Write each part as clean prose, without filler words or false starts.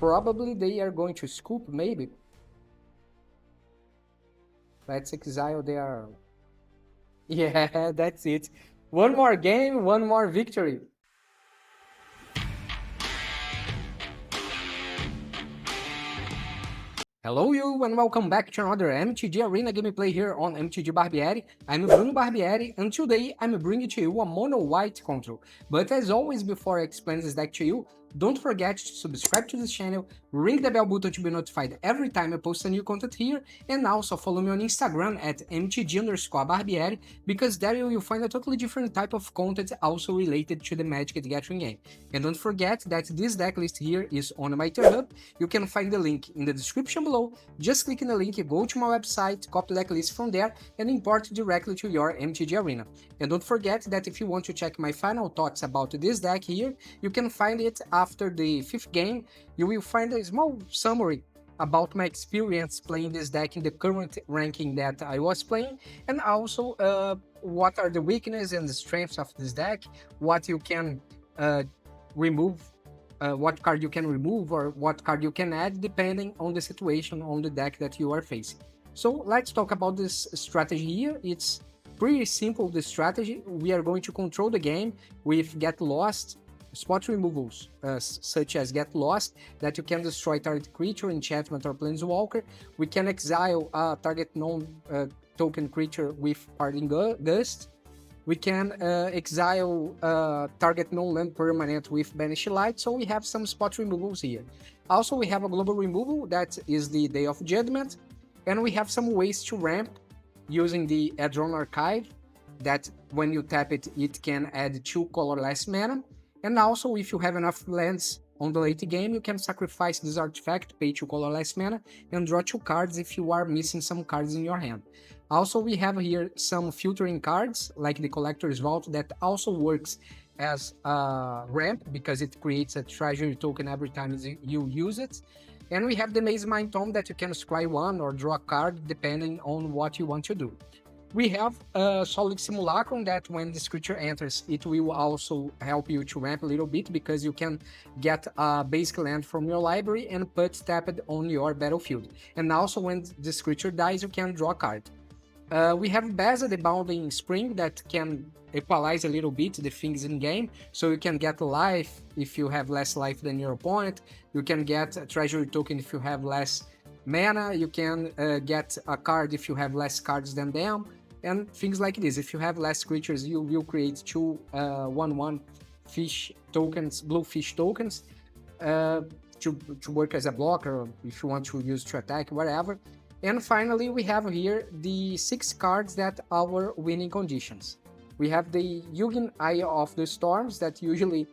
Probably they are going to scoop, maybe. Let's exile their... Yeah, that's it. One more game, one more victory. Hello you and welcome back to another MTG Arena gameplay here on MTG Barbieri. I'm Bruno Barbieri and today I'm bringing to you a Monowhite control. But as always, before I explain this deck to you, don't forget to subscribe to this channel, ring the bell button to be notified every time I post a new content here, and also follow me on Instagram at mtg_barbieri, because there you will find a totally different type of content also related to the Magic the Gathering game. And don't forget that this deck list here is on my Hub. You can find the link in the description below. Just click in the link, go to my website, copy the deck list from there, and import directly to your MTG Arena. And don't forget that if you want to check my final thoughts about this deck here, you can find it after the 5th game. You will find a small summary about my experience playing this deck in the current ranking that I was playing, and also what are the weaknesses and the strengths of this deck, what you can remove, what card you can remove or what card you can add depending on the situation on the deck that you are facing. So let's talk about this strategy here. It's pretty simple, the strategy. We are going to control the game with Get Lost, spot removals such as Get Lost, that you can destroy target creature, enchantment, or planeswalker. We can exile a target non-token creature with Parting Gust. We can exile target non-land permanent with Banish Light, so we have some spot removals here. Also, we have a global removal, that is the Day of Judgment, and we have some ways to ramp using the Hedron Archive, that when you tap it, it can add 2 colorless mana. And also, if you have enough lands on the late game, you can sacrifice this artifact, pay 2 colorless mana, and draw 2 cards if you are missing some cards in your hand. Also, we have here some filtering cards, like the Collector's Vault, that also works as a ramp, because it creates a treasury token every time you use it. And we have the Mazemind Tome, that you can scry 1 or draw a card, depending on what you want to do. We have a solid Simulacrum, that when this creature enters, it will also help you to ramp a little bit, because you can get a basic land from your library and put tapped on your battlefield. And also when this creature dies, you can draw a card. We have Beza, the Bounding Spring, that can equalize a little bit the things in game, so you can get life if you have less life than your opponent. You can get a treasury token if you have less mana. You can get a card if you have less cards than them, and things like this. If you have less creatures, you will create 2 1/1 fish tokens, blue fish tokens, to work as a blocker, if you want to use to attack, whatever. And finally, we have here the 6 cards that are winning conditions. We have the Ugin, Eye of the Storms, that usually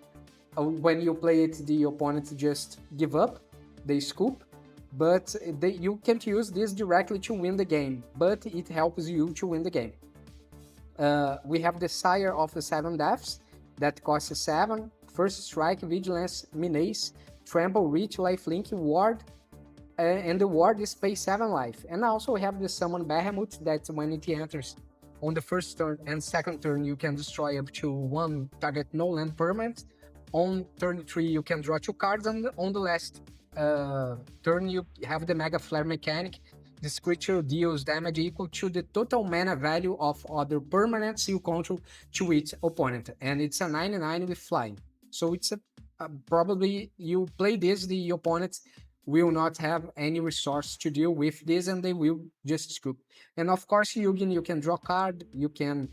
when you play it, the opponent just give up, they scoop. But you can't use this directly to win the game, but it helps you to win the game. We have the Sire of the 7 Deaths, that costs 7, First Strike, Vigilance, Menace, Trample, Reach, Lifelink, Ward, and the ward is pay 7 life. And also we have the Summon Bahamut, that when it enters on the first turn and second turn, you can destroy up to 1 target no-land permanent. On turn 3, you can draw 2 cards, and on the last turn, you have the Mega Flare mechanic. This creature deals damage equal to the total mana value of other permanents you control to its opponent, and it's a 9/9 with flying. So it's probably you play this, the opponent will not have any resource to deal with this, and they will just scoop. And of course, Ugin, you can draw a card, you can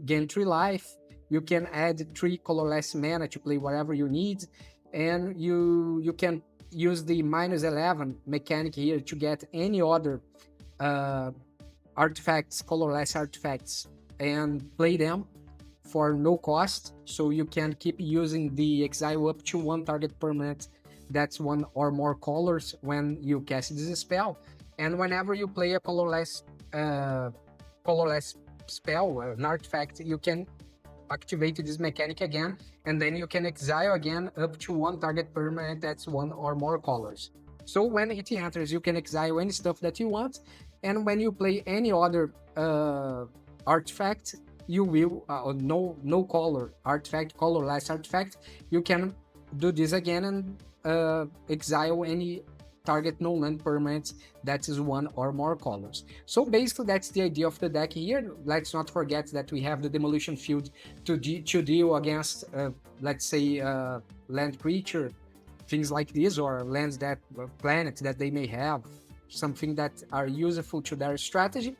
gain 3 life, you can add 3 colorless mana to play whatever you need, and you can use the -11 mechanic here to get any other artifacts, colorless artifacts, and play them for no cost. So you can keep using the exile up to 1 target permanent that's 1 or more colors when you cast this spell. And whenever you play a colorless spell, an artifact, you can activate this mechanic again, and then you can exile again up to 1 target permanent that's 1 or more colors. So when it enters, you can exile any stuff that you want, and when you play any other artifact, you will no color artifact, colorless artifact, you can do this again and exile any target no-land permanents that is one or more colors. So basically that's the idea of the deck here. Let's not forget that we have the demolition field to deal against, let's say, land creature, things like this, or lands that, planets that they may have, something that are useful to their strategy.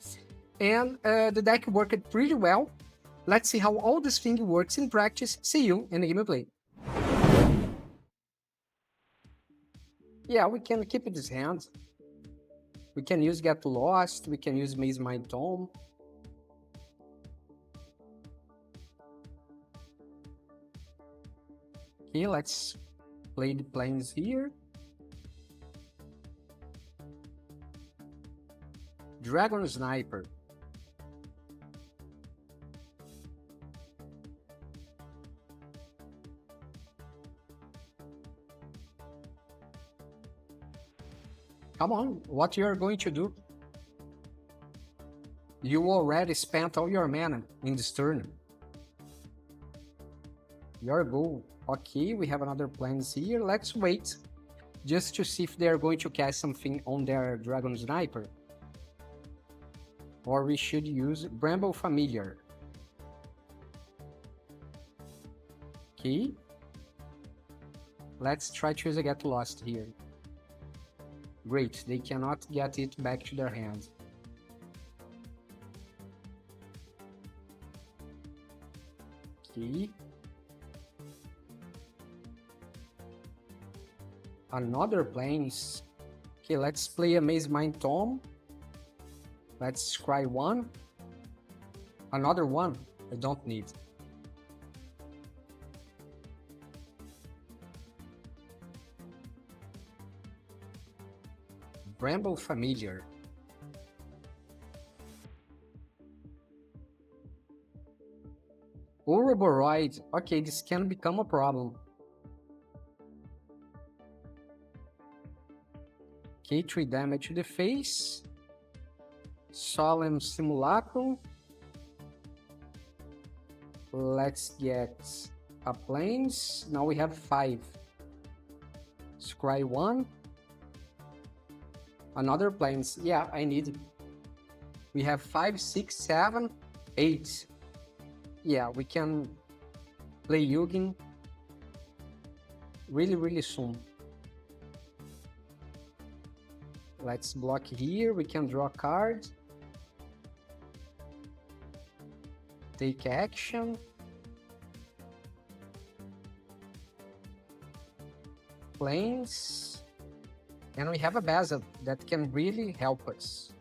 And the deck worked pretty well. Let's see how all this thing works in practice. See you in the gameplay. Yeah, we can keep it his hand. We can use Get Lost, we can use Mazemind Tome. Okay, let's play the planes here. Dragon Sniper. Come on, what you are going to do? You already spent all your mana in this turn. Your goal. Okay, we have another plans here. Let's wait just to see if they're going to cast something on their Dragon Sniper. Or we should use Bramble Familiar. Okay. Let's try to use a Get Lost here. Great, they cannot get it back to their hands. Okay. Another planes. Okay, let's play a Mazemind Tome. Let's scry one. Another one. I don't need. Bramble Familiar. Ouroboros. Okay, this can become a problem. Okay, 3 damage to the face. Solemn Simulacrum. Let's get a planes. Now we have 5. Scry 1. Another planes. Yeah, I need. We have 5, 6, 7, 8. Yeah, we can play Ugin really soon. Let's block here. We can draw a card. Take action. Planes. And we have a Bahamut that can really help us.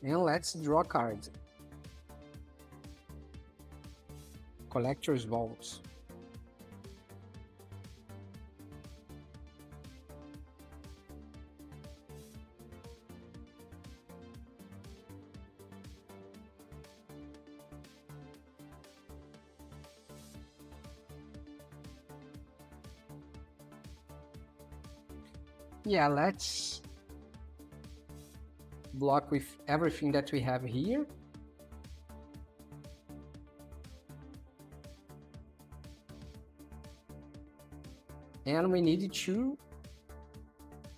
And let's draw a card. Collector's Vault. Yeah, let's block with everything that we have here. And we need to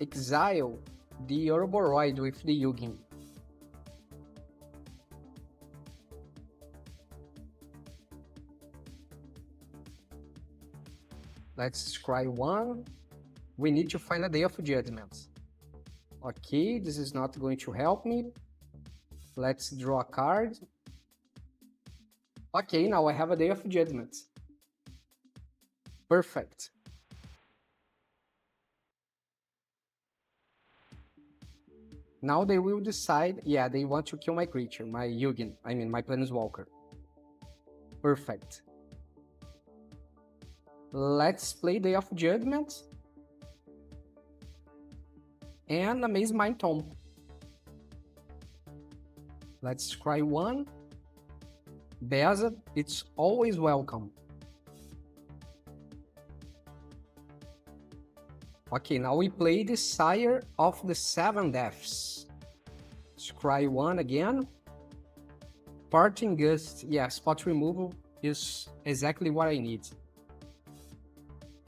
exile the Ouroboros with the Ugin. Let's scry 1. We need to find a Day of Judgment. Okay, this is not going to help me. Let's draw a card. Okay, now I have a Day of Judgment. Perfect. Now they will decide, yeah, they want to kill my creature, my Ugin, I mean my Planeswalker. Perfect. Let's play Day of Judgment. And a Mazemind Tome. Let's scry 1. Bahamut, it's always welcome. Okay, now we play the Sire of the 7 Deaths. Scry 1 again. Parting Gust, yeah, spot removal is exactly what I need.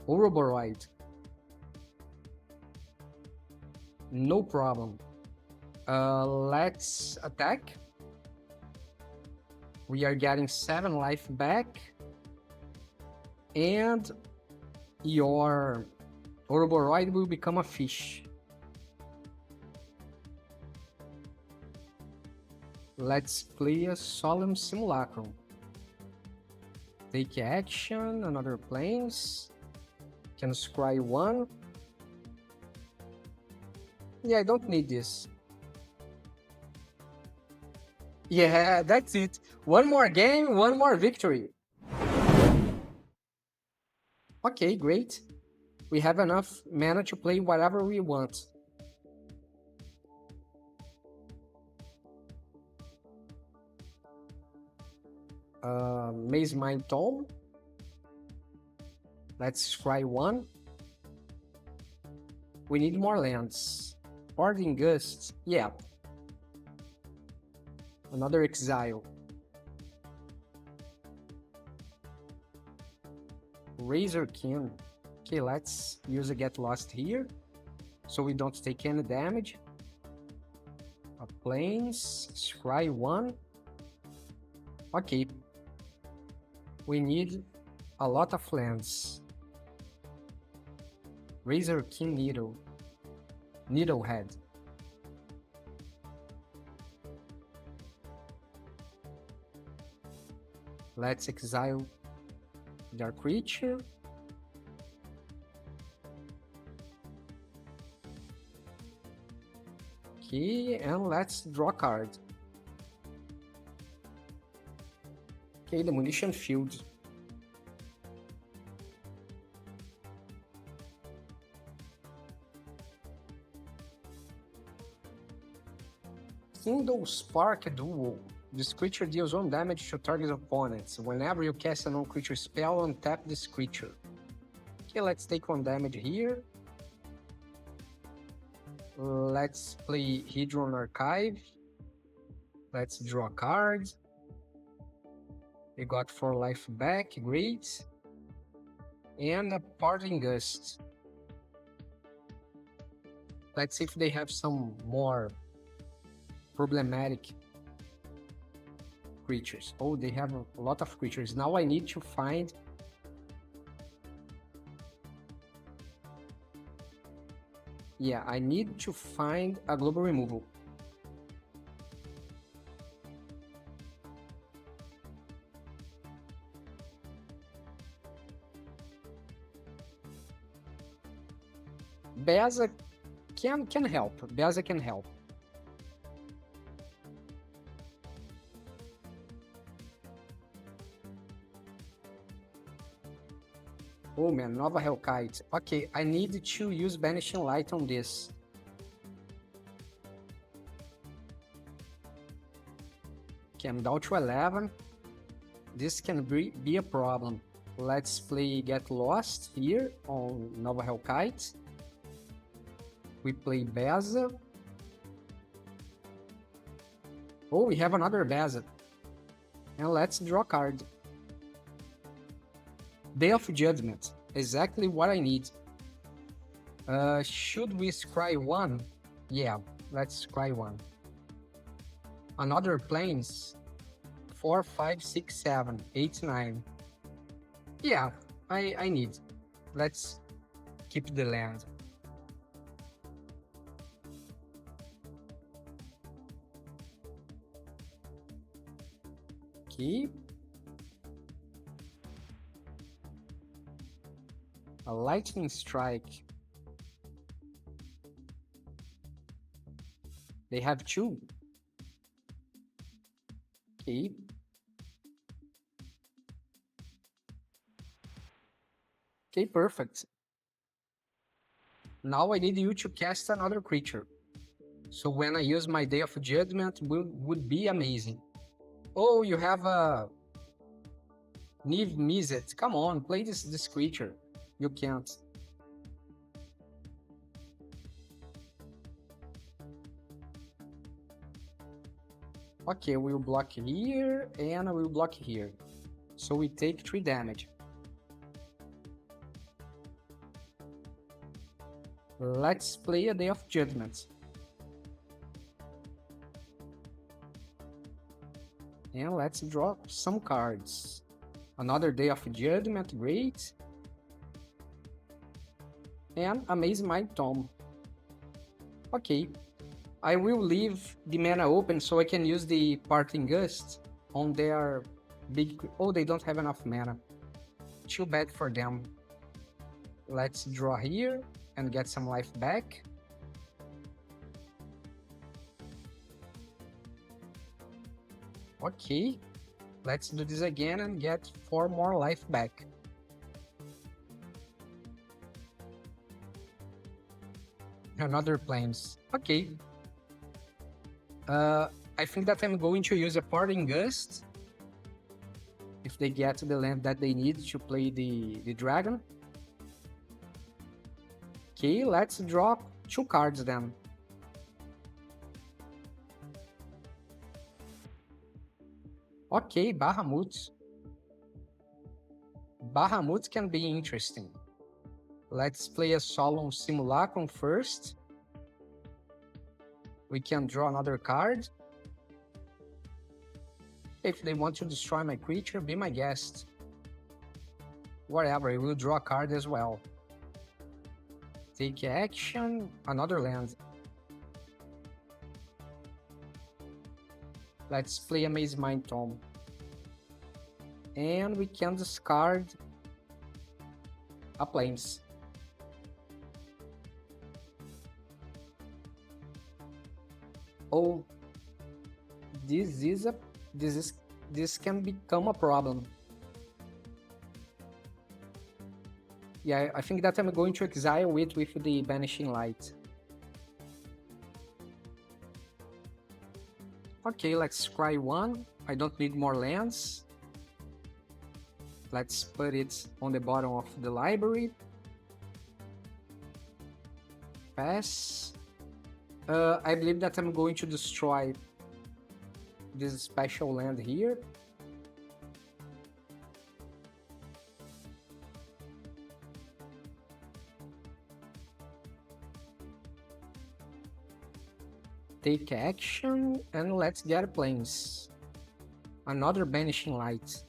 Ouroboros. No problem. Let's attack. We are getting 7 life back. And your Ouroboros will become a fish. Let's play a Solemn Simulacrum. Take action, another planes. Can scry 1. Yeah, I don't need this. Yeah, that's it. One more game, one more victory. Okay, great. We have enough mana to play whatever we want. Mazemind Tome. Let's try 1. We need more lands. Parting Gust. Yeah. Another exile. Razor King. Okay, let's use a Get Lost here, so we don't take any damage. A Plains, Scry 1. Okay. We need a lot of lands. Razor King Needle. Needlehead. Let's exile their creature. Okay, and let's draw a card. Okay, the munition field. Kindle Spark Duel. This creature deals 1 damage to target opponents. Whenever you cast a non-creature spell, untap this creature. Okay, let's take 1 damage here. Let's play Hedron Archive. Let's draw a card. We got 4 life back, great. And a Parting Gust. Let's see if they have some more problematic creatures. Oh, they have a lot of creatures. Now I need to find I need to find a global removal. Beza can help. Beza can help. Oh man, Nova Hellkite. Okay, I need to use Banishing Light on this. Okay, I'm down to 11. This can be a problem. Let's play Get Lost here on Nova Hellkite. We play Beza. Oh, we have another Beza. And let's draw a card. Day of Judgment. Exactly what I need. Should we scry 1? Yeah, let's scry 1. Another planes. 4, 5, 6, 7, 8, 9. Yeah, I need. Let's keep the land. Keep. A Lightning Strike. They have 2. Okay. Okay, perfect. Now I need you to cast another creature. So when I use my Day of Judgment, would be amazing. Oh, you have a Niv Mizzet. Come on, play this creature. You can't. Okay, we'll block here, and I will block here. So we take 3 damage. Let's play a Day of Judgment. And let's draw some cards. Another Day of Judgment, great. And a Mazemind Tome. Okay, I will leave the mana open so I can use the Parting Gust on their big... Oh, they don't have enough mana. Too bad for them. Let's draw here and get some life back. Okay, let's do this again and get 4 more life back. Another planes. Okay. I think that I'm going to use a Parting Gust if they get the land that they need to play the dragon. Okay, let's draw 2 cards then. Okay, Bahamut. Bahamut can be interesting. Let's play a Solemn Simulacrum first. We can draw another card. If they want to destroy my creature, be my guest. Whatever, I will draw a card as well. Take action, another land. Let's play a Mazemind Tome. And we can discard a plains. Oh, this can become a problem. Yeah, I think that I'm going to exile it with the Banishing Light. Okay, let's scry 1. I don't need more lands. Let's put it on the bottom of the library. Pass. I believe that I'm going to destroy this special land here. Take action and let's get plains. Another Banishing Light.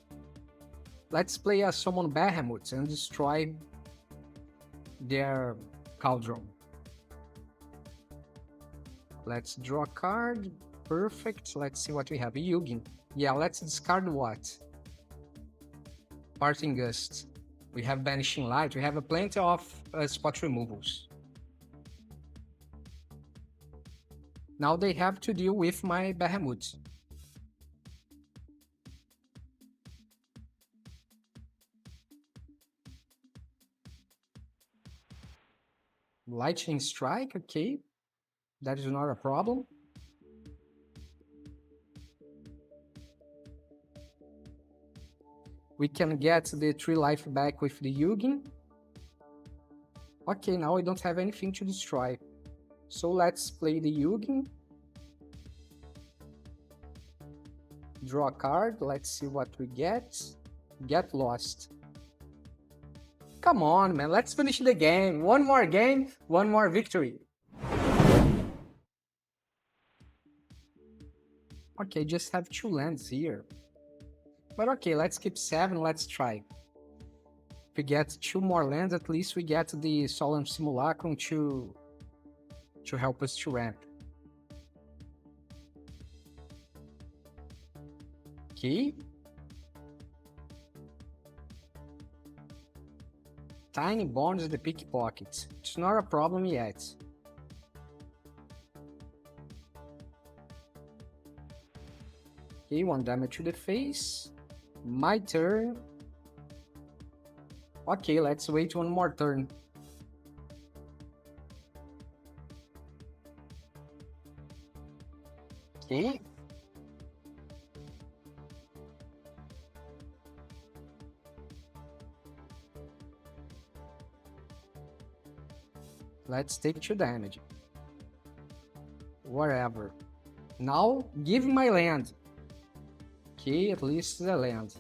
Let's play a Summon Bahamut and destroy their Cauldron. Let's draw a card. Perfect. Let's see what we have. Ugin. Yeah, let's discard what? Parting Gust. We have Banishing Light. We have plenty of spot removals. Now they have to deal with my Bahamut. Lightning Strike, okay. That is not a problem. We can get the 3 life back with the Ugin. Okay, now I don't have anything to destroy. So let's play the Ugin. Draw a card, let's see what we get. Get lost. Come on, man, let's finish the game. One more game, one more victory. Okay, just have 2 lands here. But okay, let's keep 7, let's try. If we get 2 more lands, at least we get the Solemn Simulacrum to help us to ramp. Okay. Tiny Bones the Pickpocket. It's not a problem yet. Okay, 1 damage to the face. My turn. Okay, let's wait 1 more turn. Okay. Let's take 2 damage. Whatever. Now, give my land. Okay, at least the land.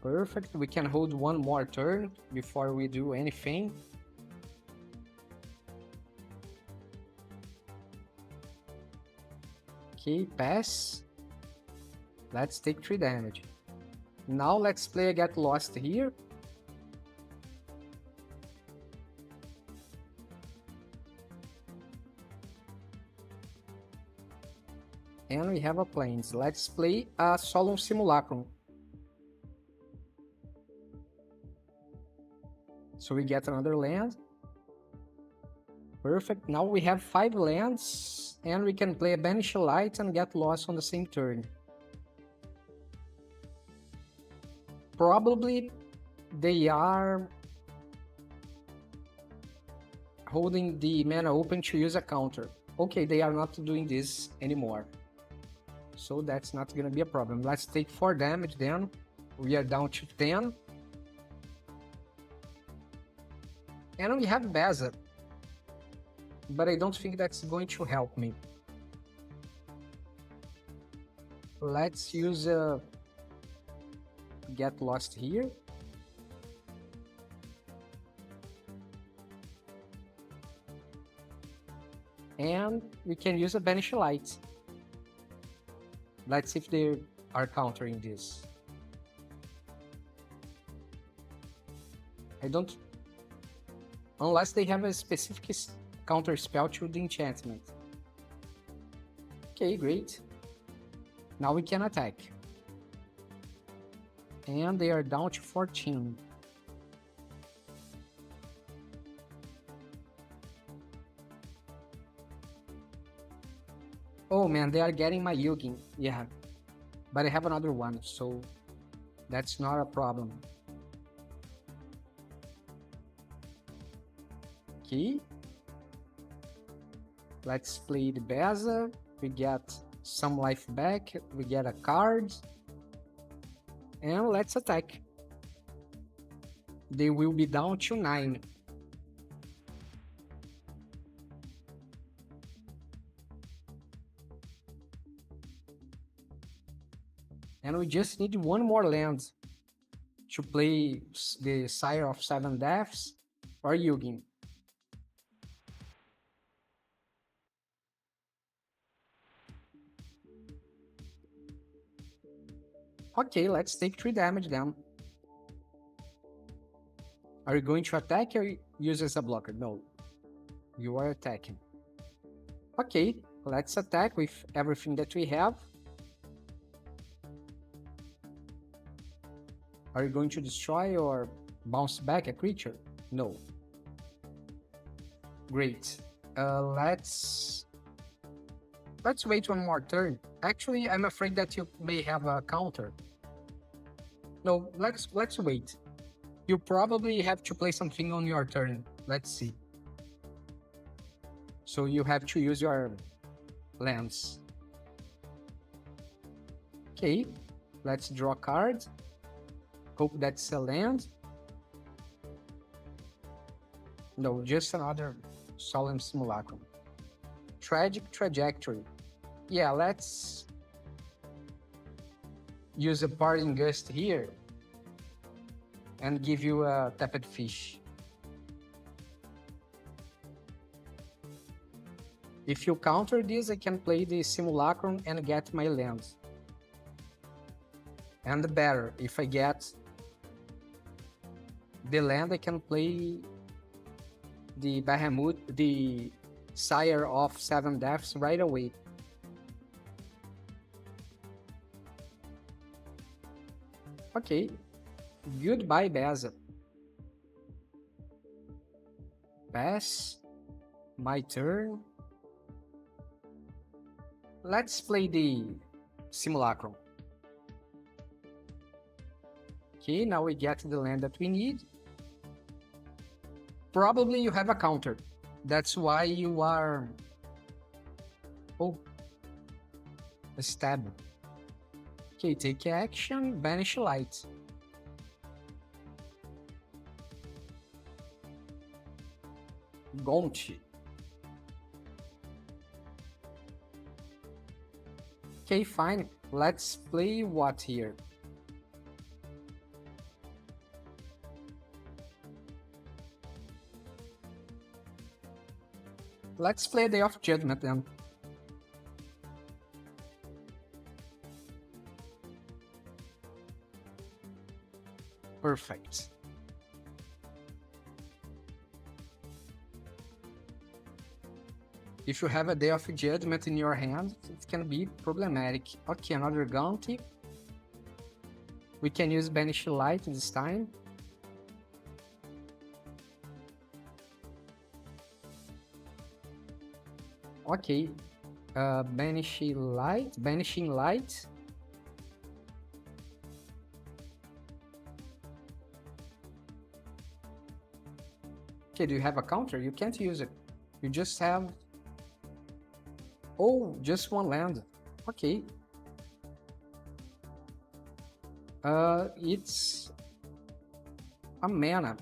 Perfect. We can hold one more turn before we do anything. Okay, pass. Let's take 3 damage. Now let's play a Get Lost here. And we have a Plains. Let's play a Solemn Simulacrum. So we get another land. Perfect. Now we have 5 lands, and we can play a Banish Light and Get Lost on the same turn. Probably they are holding the mana open to use a counter. Okay, they are not doing this anymore. So that's not gonna be a problem. Let's take 4 damage then. We are down to 10. And we have Beza. But I don't think that's going to help me. Let's use a Get Lost here. And we can use a Banish Light. Let's see if they are countering this. I don't... Unless they have a specific counter spell to the enchantment. Okay, great. Now we can attack. And they are down to 14. Oh man, they are getting my Ugin. Yeah. But I have another one, so that's not a problem. Okay. Let's play the Beza. We get some life back. We get a card. And let's attack. They will be down to 9. And we just need one more land to play the Sire of 7 Deaths or Ugin. Okay, let's take 3 damage then. Are you going to attack or use as a blocker? No. You are attacking. Okay, let's attack with everything that we have. Are you going to destroy or bounce back a creature? No. Great. Let's wait one more turn. Actually, I'm afraid that you may have a counter. No, let's wait. You probably have to play something on your turn. Let's see. So you have to use your lands. Okay, let's draw a card. Hope that's a land. No, just another Solemn Simulacrum. Tragic Trajectory. Yeah, let's use a Parting Gust here and give you a tapped fish. If you counter this, I can play the Simulacrum and get my lands. And better, if I get the land, I can play the Bahamut, the Sire of 7 Deaths right away. Okay, goodbye Beza. Pass, my turn. Let's play the Simulacrum. Okay, now we get the land that we need. Probably you have a counter. That's why you are... Oh, a stab. Okay, take action, Banish Light. Gaunt. Okay, fine. Let's play what here? Let's play a Day of Judgment then. Perfect. If you have a Day of Judgment in your hand, it can be problematic. Okay, another Bounty. We can use Banish Light this time. Okay, Banishing Light. Okay, do you have a counter? You can't use it. You just have... Oh, just one land. Okay. It's a mana.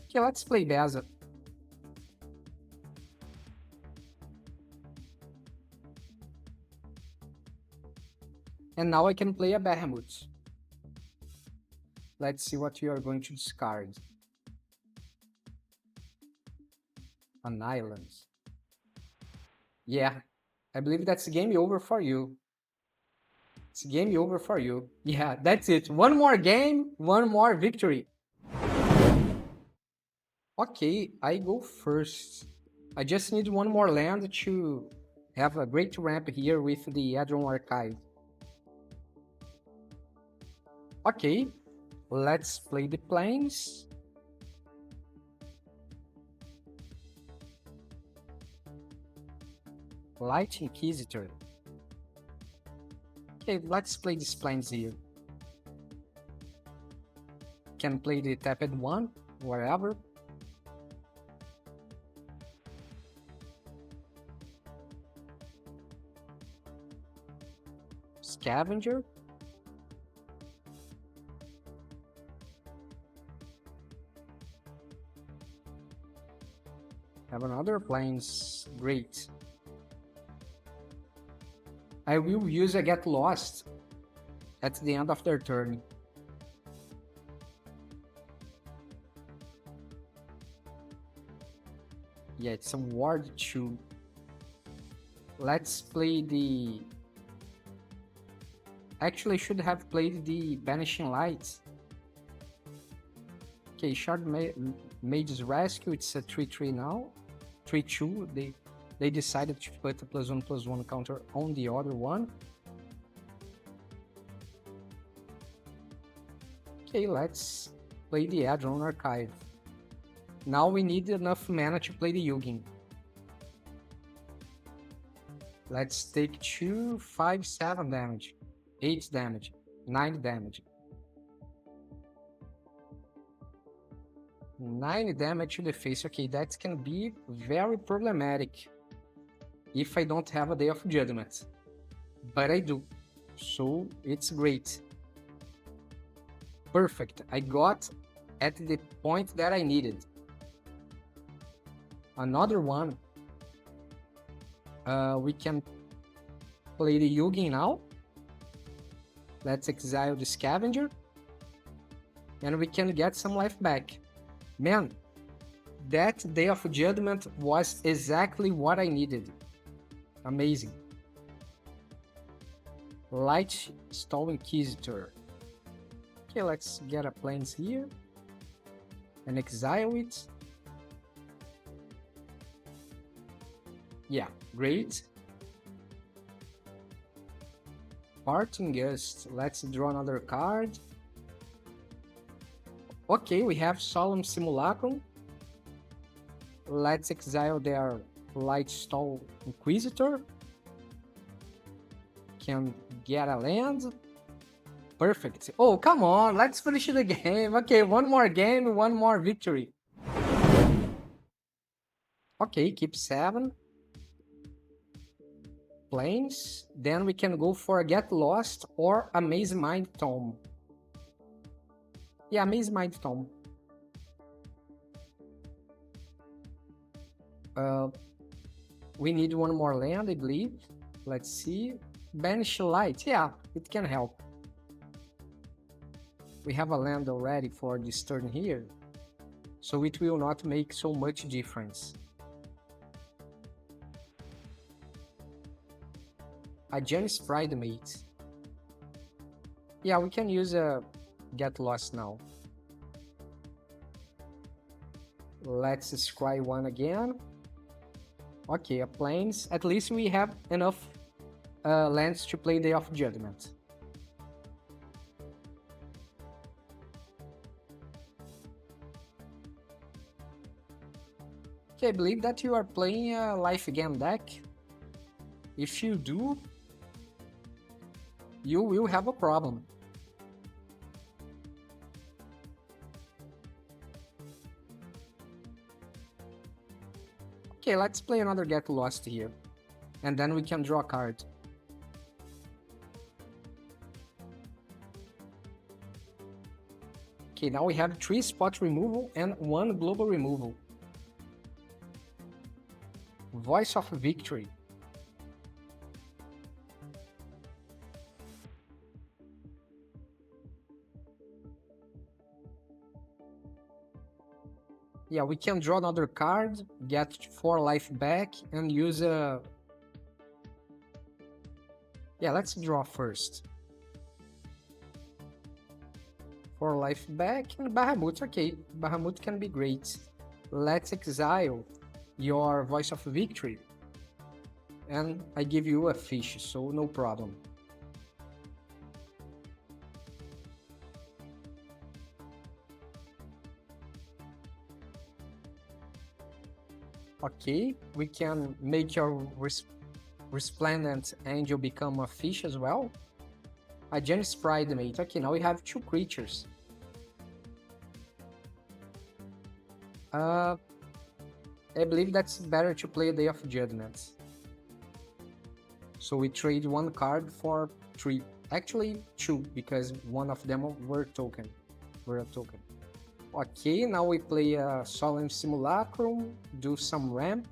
Okay, let's play Baza. And now I can play a Bahamut. Let's see what you are going to discard. An island. Yeah, I believe that's game over for you. It's game over for you. Yeah, that's it. One more game, one more victory. Okay, I go first. I just need one more land to have a great ramp here with the Hedron Archive. Okay, let's play the planes. Light Inquisitor. Okay, let's play these planes here. Can play the tapped one, wherever. Scavenger. Have another planes, great. I will use a Get Lost at the end of their turn. Yeah, it's a Ward 2. Let's play the... Actually, I should have played the Banishing Lights. Okay, Shard Mage's Rescue, it's a 3-3 now. 3-2, they decided to put a +1/+1 counter on the other one. Okay, let's play the Hedron Archive. Now we need enough mana to play the Ugin. Let's take 2, 5, 7 damage, 8 damage, 9 damage. 9 damage to the face. Okay, that can be very problematic if I don't have a Day of Judgment. But I do, so it's great. Perfect, I got at the point that I needed. Another one. We can play the Ugin now. Let's exile the Scavenger. And we can get some life back. Man, that Day of Judgment was exactly what I needed. Amazing. Light Stall Inquisitor. Okay, let's get a planes here. And exile it. Yeah, great. Parting Gust. Let's draw another card. Okay, we have Solemn Simulacrum. Let's exile their Light Stall Inquisitor. Can get a land. Perfect. Oh, come on, let's finish the game. Okay, one more game, one more victory. Okay, keep 7. Planes. Then we can go for a Get Lost or a Mazemind Tome. Yeah, Mazemind Tome. We need one more land, I believe. Let's see. Banish Light. Yeah, it can help. We have a land already for this turn here, so it will not make so much difference. A Janis Pride mate. Yeah, we can use a Get Lost now. Let's scry one again. Okay, a plains. At least we have enough lands to play Day of Judgment. Okay, I believe that you are playing a life game deck. If you do, you will have a problem. Okay, let's play another Get Lost here. And then we can draw a card. Okay, now we have 3 spot removal and 1 global removal. Voice of Victory. Yeah, we can draw another card, get 4 life back, and use a... Yeah, let's draw first. 4 life back, and Bahamut, okay, Bahamut can be great. Let's exile your Voice of Victory, and I give you a fish, so no problem. Okay, we can make your Resplendent Angel become a fish as well. A Janis Pride mate. Okay, now we have 2 creatures. I believe that's better to play Day of Judgment. So we trade 1 card for 3. Actually 2, because one of them were a token. Okay, now we play a Solemn Simulacrum, do some ramp,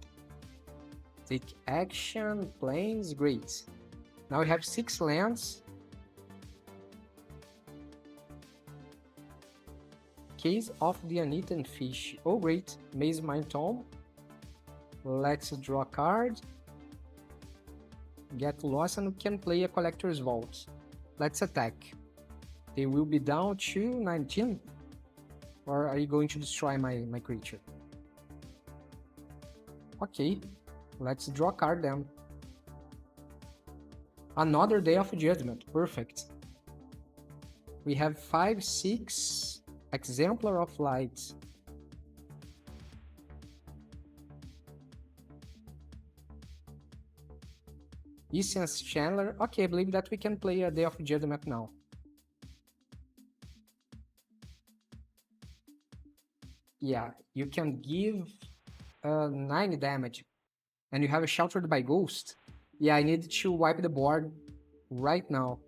take action, planes, great. Now we have 6 lands. Case of the Uneaten Fish. Oh great, Mazemind Tome. Let's draw a card. Get Lost, and we can play a Collector's Vault. Let's attack. They will be down to 19. Or are you going to destroy my creature? Okay, let's draw a card then. Another Day of Judgment, perfect. We have 5, 6 Exemplar of Light. Essence Chandler. Okay, I believe that we can play a Day of Judgment now. Yeah, you can give 9 damage. And you have a Sheltered by Ghost. Yeah, I need to wipe the board right now.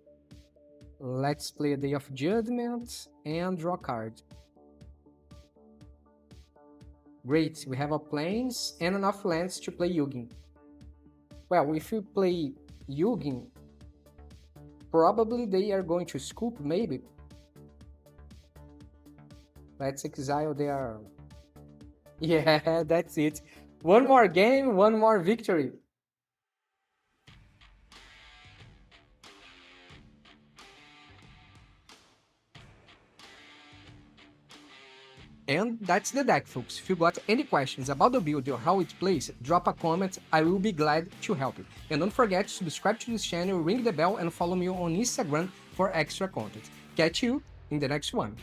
Let's play a Day of Judgment and draw a card. Great, we have a plains and enough lands to play Ugin. Well, if you play Ugin, probably they are going to scoop, maybe. Let's exile their... Yeah, that's it. 1 more game, 1 more victory. And that's the deck, folks. If you got any questions about the build or how it plays, drop a comment, I will be glad to help you. And don't forget to subscribe to this channel, ring the bell, and follow me on Instagram for extra content. Catch you in the next one.